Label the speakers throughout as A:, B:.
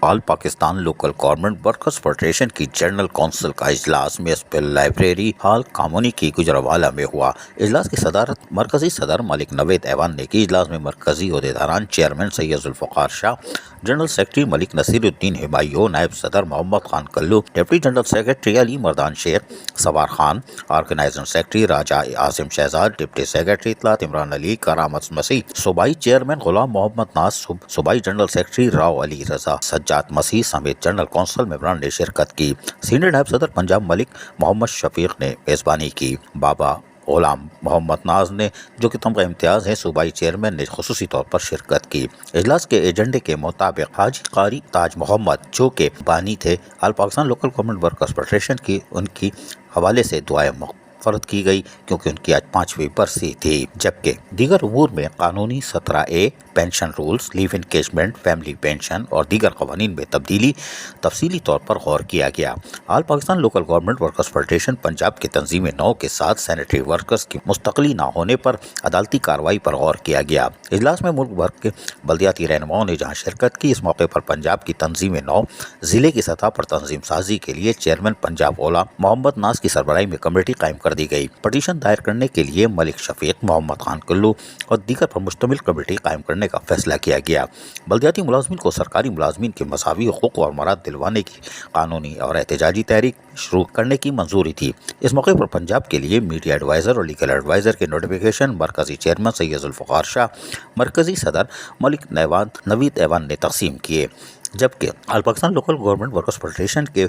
A: آل Pakistan local government workers federation کی general council کا اجلاس میونسپل لائبریری ہال کامونی کی گجرانوالہ میں ہوا۔ اجلاس کی صدارت مرکزی صدر ملک نوید ایوان نے کی۔ اجلاس میں مرکزی عہدیداران چیئرمین سید ذوالفقار شاہ، جنرل سیکرٹری ملک نصیر الدین ہمایوں، نائب صدر محمد خان کلو، ڈپٹی جنرل سیکرٹری علی مردان شیخ، سوار خان، آرگنائزنگ سیکرٹری راجہ عاصم شہزاد، ڈپٹی سیکرٹری اطلاعات عمران علی، کرامت مسیح، صوبائی چیئرمین غلام محمد ناز، صوبائی جنرل سیکرٹری راؤ علی رضا، سجاد مسیح سمیت جنرل کونسل ممبران نے شرکت کی۔ سینئر نائب صدر پنجاب ملک محمد شفیق نے میزبانی کی۔ بابا غلام محمد ناز نے جو کہ تمغہ امتیاز ہے، صوبائی چیئرمین نے خصوصی طور پر شرکت کی۔ اجلاس کے ایجنڈے کے مطابق حاجی قاری تاج محمد جو کہ بانی تھے all Pakistan local government workers federation کی، ان کی حوالے سے دعائیں فرض کی گئی کیونکہ ان کی آج 5ویں برسی تھی، جبکہ دیگر امور میں قانونی 17A پینشن رولز، لیو انکیجمنٹ، فیملی پینشن اور دیگر قوانین میں تفصیلی طور پر غور کیا گیا۔ All Pakistan local government workers federation Punjab کی تنظیم نو کے ساتھ سینیٹری ورکرز کی مستقلی نہ ہونے پر عدالتی کارروائی پر غور کیا گیا۔ اجلاس میں ملک بھر کے بلدیاتی رہنماؤں نے جہاں شرکت کی، اس موقع پر پنجاب کی تنظیم نو ضلع کی سطح پر تنظیم سازی کے لیے چیئرمین پنجاب غلام محمد ناز کی سربراہی میں کمیٹی قائم کر دی گئی۔ پٹیشن دائر کرنے کے لیے ملک شفیق، محمد خان کلو اور دیگر پر مشتمل کمیٹی قائم کرنے کا فیصلہ کیا گیا۔ بلدیاتی ملازمین کو سرکاری ملازمین کے مساوی حقوق اور مراد دلوانے کی قانونی اور احتجاجی تحریک شروع کرنے کی منظوری تھی۔ اس موقع پر پنجاب کے لیے میڈیا ایڈوائزر اور لیگل ایڈوائزر کے نوٹیفیکیشن مرکزی چیئرمین سید ذوالفقار شاہ، مرکزی صدر ملک نوید ایوان نے تقسیم کیے، جبکہ all Pakistan local government workers federation کے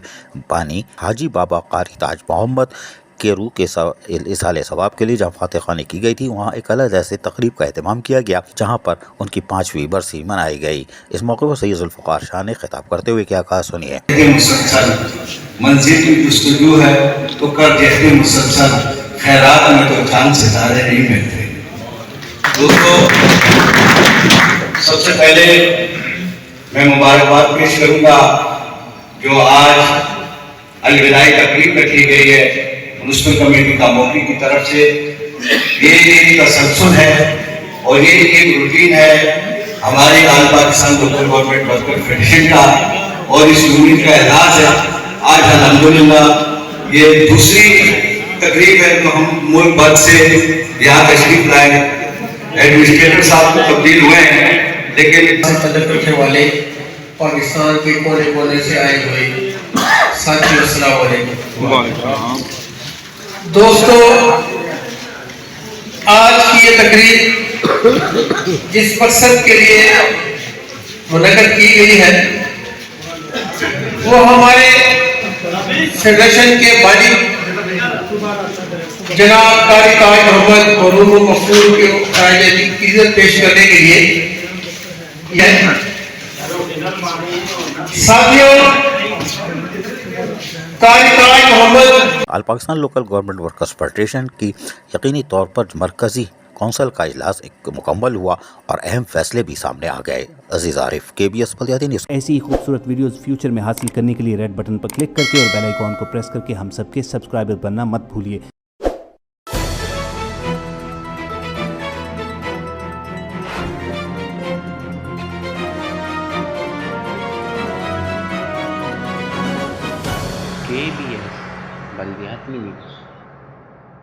A: بانی حاجی بابا قاری تاج محمد کے روح کے اصالِ ثواب کے لیے جہاں فاتح خوانی کی گئی تھی، وہاں ایک الگ ایسے تقریب کا اہتمام کیا گیا جہاں پر ان کی 5ویں برسی منائی گئی۔ اس موقع پر سید ذوالفقار شاہ نے خطاب کرتے ہوئے کیا کہا، سنیے۔
B: منزل کی جستجو ہے تو کر دیکھتے مسلسل، خیرات میں تو چاند ستارے نہیں ملتے۔ دوستو، سب سے پہلے میں مبارکباد پیش کروں گا جو آج الوداعی تقریب رکھی گئی ہے میونسپل کمیٹی کا موقع کی طرف سے۔ یہ ایک تسلسل ہے اور یہ ایک روٹین ہے ہمارے all Pakistan local government worker federation کا، اور اس یونٹ کا اعزاز ہے۔ آج الحمدللہ یہ دوسری تقریب ہے تو ہم ملک بھر سے یہاں تشریف لائے۔ ایڈمنسٹریٹر صاحب کو تبدیل ہوئے ہیں، لیکن
C: قدر رکھنے والے پاکستان کے کونے کونے سے آئے ہوئے ساتھیو، السلام علیکم۔ دوستو، آج کی یہ تقریب جس مقصد کے لیے منعقد کی گئی ہے وہ ہمارے فیڈریشن کے بانی جناب قاری تاج محمد اور روح مفعول کے عزت پیش کرنے کے لیے ساتھیوں، Qari Taj Muhammad
A: all Pakistan local government workers federation کی یقینی طور پر مرکزی کونسل کا اجلاس مکمل ہوا اور اہم فیصلے بھی سامنے آ گئے۔ عزیز عارف، KBS بلدیاتی نیوز۔
D: ایسی ہی خوبصورت ویڈیوز فیوچر میں حاصل کرنے کے لیے ریڈ بٹن پر کلک کر کے اور بیل آئیکن کو پریس کر کے ہم سب کے سبسکرائبر بننا مت بھولیے۔
E: KBS بلدیاتی نیوز۔